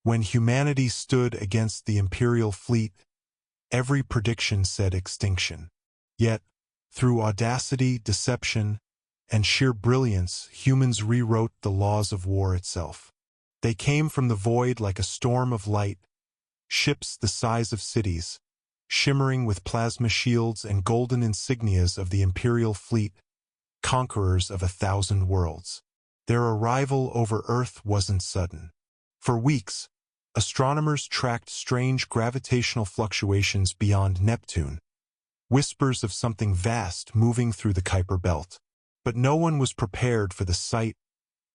When humanity stood against the Imperial Fleet, every prediction said extinction. Yet, through audacity, deception, and sheer brilliance, humans rewrote the laws of war itself. They came from the void like a storm of light, ships the size of cities, shimmering with plasma shields and golden insignias of the Imperial Fleet, conquerors of 1,000 worlds. Their arrival over Earth wasn't sudden. For weeks, astronomers tracked strange gravitational fluctuations beyond Neptune, whispers of something vast moving through the Kuiper Belt. But no one was prepared for the sight,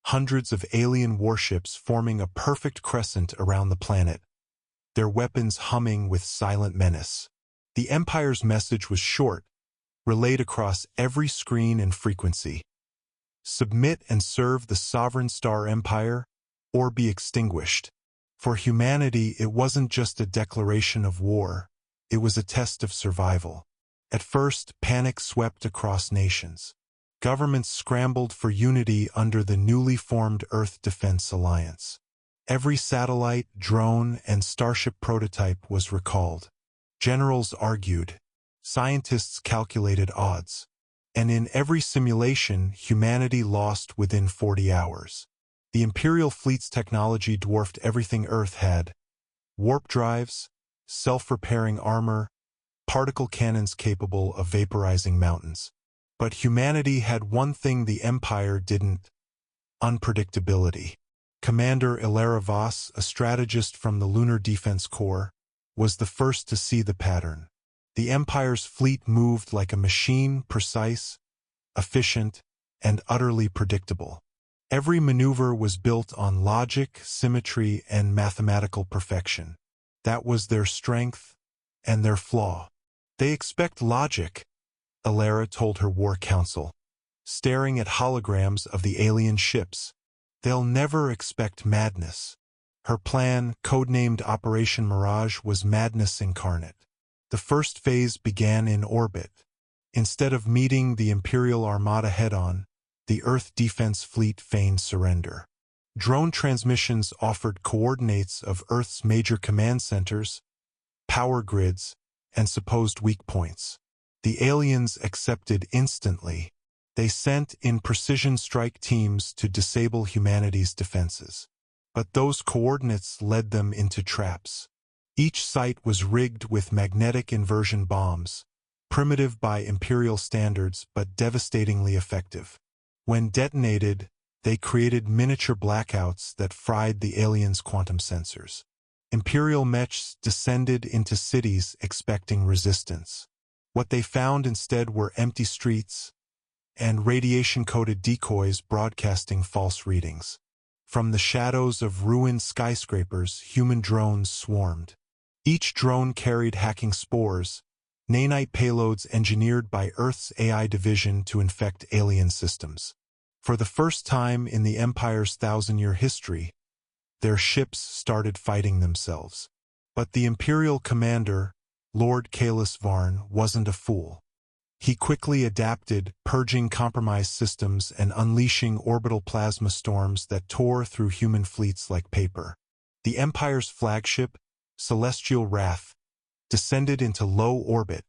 hundreds of alien warships forming a perfect crescent around the planet, their weapons humming with silent menace. The Empire's message was short, relayed across every screen and frequency. Submit and serve the sovereign Star Empire, or be extinguished. For humanity, it wasn't just a declaration of war, it was a test of survival. At first, panic swept across nations. Governments scrambled for unity under the newly formed Earth Defense Alliance. Every satellite, drone, and starship prototype was recalled. Generals argued. Scientists calculated odds. And in every simulation, humanity lost within 40 hours. The Imperial Fleet's technology dwarfed everything Earth had. Warp drives, self-repairing armor, particle cannons capable of vaporizing mountains. But humanity had one thing the Empire didn't: unpredictability. Commander Elara Voss, a strategist from the Lunar Defense Corps, was the first to see the pattern. The Empire's fleet moved like a machine, precise, efficient, and utterly predictable. Every maneuver was built on logic, symmetry, and mathematical perfection. That was their strength and their flaw. They expect logic, Elara told her war council, staring at holograms of the alien ships. They'll never expect madness. Her plan, codenamed Operation Mirage, was madness incarnate. The first phase began in orbit. Instead of meeting the Imperial Armada head-on, the Earth Defense Fleet feigned surrender. Drone transmissions offered coordinates of Earth's major command centers, power grids, and supposed weak points. The aliens accepted instantly. They sent in precision strike teams to disable humanity's defenses. But those coordinates led them into traps. Each site was rigged with magnetic inversion bombs, primitive by Imperial standards but devastatingly effective. When detonated, they created miniature blackouts that fried the aliens' quantum sensors. Imperial mechs descended into cities expecting resistance. What they found instead were empty streets and radiation-coated decoys broadcasting false readings. From the shadows of ruined skyscrapers, human drones swarmed. Each drone carried hacking spores, nanite payloads engineered by Earth's AI division to infect alien systems. For the first time in the Empire's 1,000-year history, their ships started fighting themselves. But the Imperial commander, Lord Kalis Varn, wasn't a fool. He quickly adapted, purging compromised systems and unleashing orbital plasma storms that tore through human fleets like paper. The Empire's flagship, Celestial Wrath, descended into low orbit,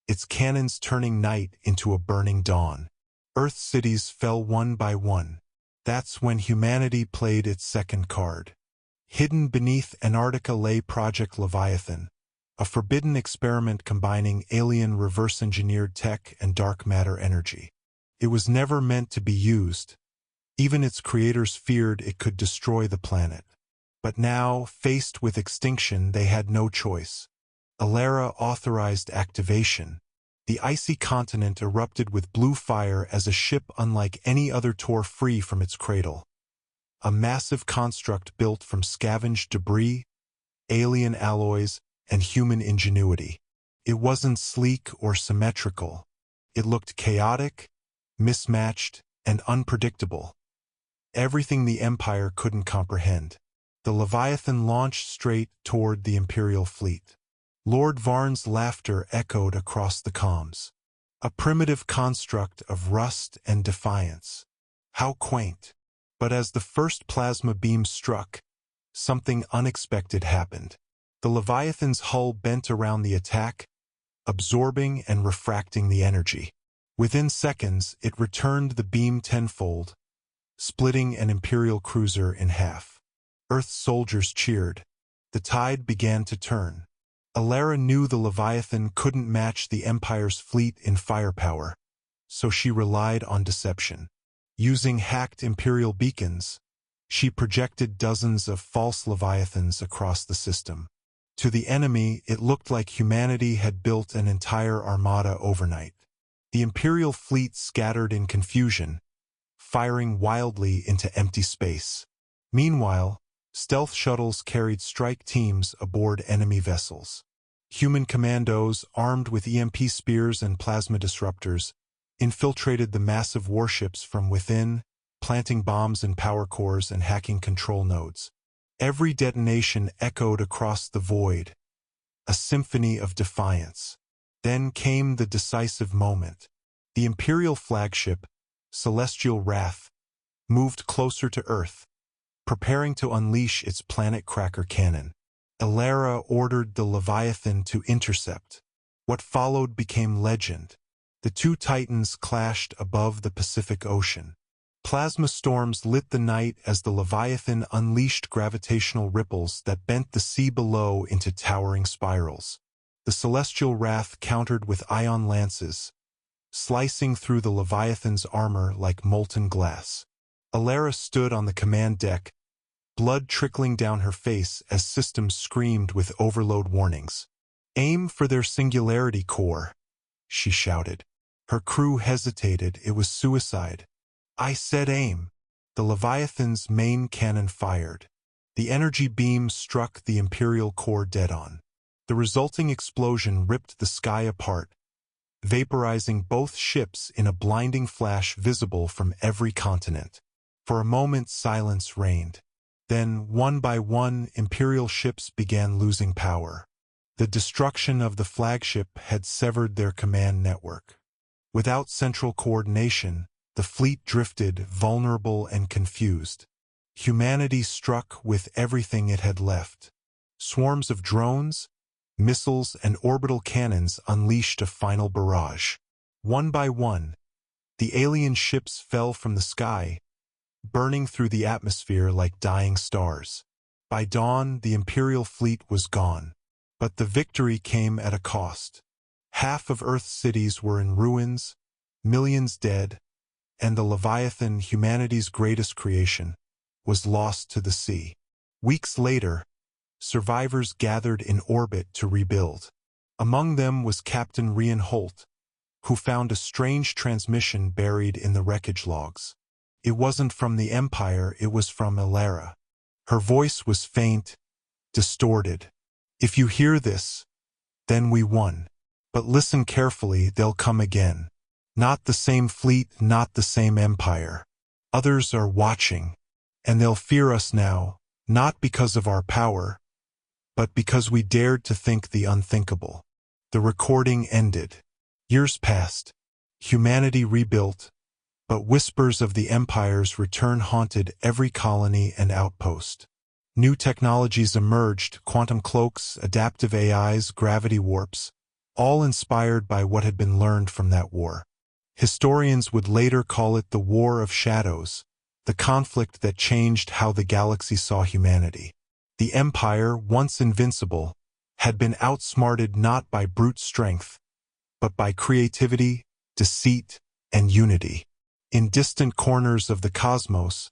its cannons turning night into a burning dawn. Earth cities fell one by one. That's when humanity played its second card. Hidden beneath Antarctica lay Project Leviathan, a forbidden experiment combining alien reverse-engineered tech and dark matter energy. It was never meant to be used. Even its creators feared it could destroy the planet. But now, faced with extinction, they had no choice. Elara authorized activation. The icy continent erupted with blue fire as a ship unlike any other tore free from its cradle. A massive construct built from scavenged debris, alien alloys, and human ingenuity. It wasn't sleek or symmetrical. It looked chaotic, mismatched, and unpredictable. Everything the Empire couldn't comprehend. The Leviathan launched straight toward the Imperial Fleet. Lord Varn's laughter echoed across the comms. A primitive construct of rust and defiance. How quaint. But as the first plasma beam struck, something unexpected happened. The Leviathan's hull bent around the attack, absorbing and refracting the energy. Within seconds, it returned the beam tenfold, splitting an Imperial cruiser in half. Earth's soldiers cheered. The tide began to turn. Elara knew the Leviathan couldn't match the Empire's fleet in firepower, so she relied on deception. Using hacked Imperial beacons, she projected dozens of false Leviathans across the system. To the enemy, it looked like humanity had built an entire armada overnight. The Imperial fleet scattered in confusion, firing wildly into empty space. Meanwhile, stealth shuttles carried strike teams aboard enemy vessels. Human commandos, armed with EMP spears and plasma disruptors, infiltrated the massive warships from within, planting bombs in power cores and hacking control nodes. Every detonation echoed across the void, a symphony of defiance. Then came the decisive moment. The Imperial flagship, Celestial Wrath, moved closer to Earth, preparing to unleash its planet cracker cannon. Elara ordered the Leviathan to intercept. What followed became legend. The two titans clashed above the Pacific Ocean. Plasma storms lit the night as the Leviathan unleashed gravitational ripples that bent the sea below into towering spirals. The Celestial Wrath countered with ion lances, slicing through the Leviathan's armor like molten glass. Elara stood on the command deck, blood trickling down her face as systems screamed with overload warnings. "Aim for their singularity core," she shouted. Her crew hesitated. It was suicide. "I said aim." The Leviathan's main cannon fired. The energy beam struck the Imperial core dead-on. The resulting explosion ripped the sky apart, vaporizing both ships in a blinding flash visible from every continent. For a moment, silence reigned. Then, one by one, Imperial ships began losing power. The destruction of the flagship had severed their command network. Without central coordination, the fleet drifted, vulnerable and confused. Humanity struck with everything it had left. Swarms of drones, missiles, and orbital cannons unleashed a final barrage. One by one, the alien ships fell from the sky, burning through the atmosphere like dying stars. By dawn, the Imperial fleet was gone. But the victory came at a cost. Half of Earth's cities were in ruins, millions dead, and the Leviathan, humanity's greatest creation, was lost to the sea. Weeks later, survivors gathered in orbit to rebuild. Among them was Captain Rian Holt, who found a strange transmission buried in the wreckage logs. It wasn't from the Empire, it was from Elara. Her voice was faint, distorted. "If you hear this, then we won. But listen carefully, they'll come again. Not the same fleet, not the same empire. Others are watching, and they'll fear us now, not because of our power, but because we dared to think the unthinkable." The recording ended. Years passed. Humanity rebuilt, but whispers of the Empire's return haunted every colony and outpost. New technologies emerged: quantum cloaks, adaptive AIs, gravity warps, all inspired by what had been learned from that war. Historians would later call it the War of Shadows, the conflict that changed how the galaxy saw humanity. The Empire, once invincible, had been outsmarted not by brute strength, but by creativity, deceit, and unity. In distant corners of the cosmos,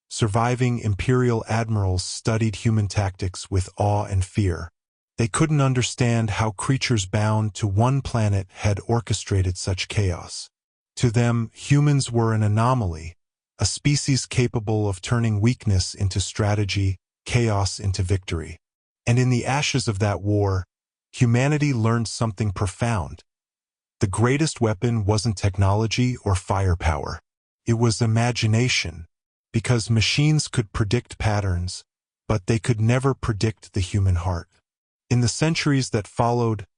surviving Imperial admirals studied human tactics with awe and fear. They couldn't understand how creatures bound to one planet had orchestrated such chaos. To them, humans were an anomaly, a species capable of turning weakness into strategy, chaos into victory. And in the ashes of that war, humanity learned something profound. The greatest weapon wasn't technology or firepower. It was imagination. Because machines could predict patterns, but they could never predict the human heart. In the centuries that followed,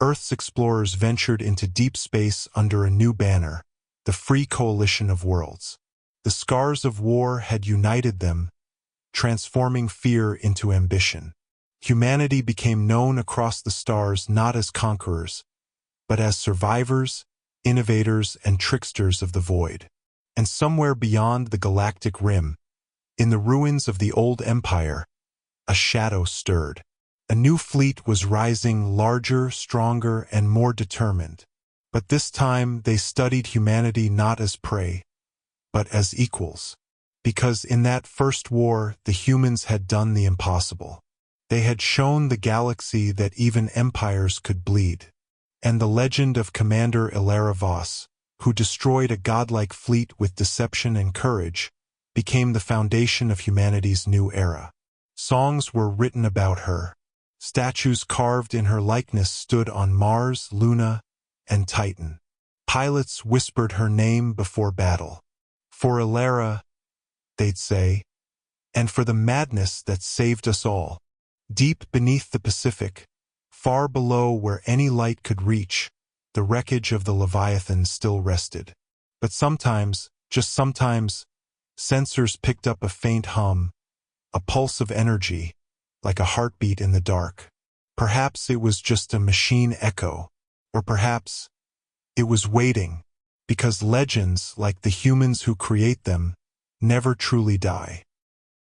Earth's explorers ventured into deep space under a new banner, the Free Coalition of Worlds. The scars of war had united them, transforming fear into ambition. Humanity became known across the stars not as conquerors, but as survivors, innovators, and tricksters of the void. And somewhere beyond the galactic rim, in the ruins of the old empire, a shadow stirred. A new fleet was rising, larger, stronger, and more determined. But this time they studied humanity not as prey, but as equals. Because in that first war, the humans had done the impossible. They had shown the galaxy that even empires could bleed. And the legend of Commander Elara Voss, who destroyed a godlike fleet with deception and courage, became the foundation of humanity's new era. Songs were written about her. Statues carved in her likeness stood on Mars, Luna, and Titan. Pilots whispered her name before battle. For Elara, they'd say, and for the madness that saved us all. Deep beneath the Pacific, far below where any light could reach, the wreckage of the Leviathan still rested. But sometimes, just sometimes, sensors picked up a faint hum, a pulse of energy, like a heartbeat in the dark. Perhaps it was just a machine echo, or perhaps it was waiting, because legends, like the humans who create them, never truly die.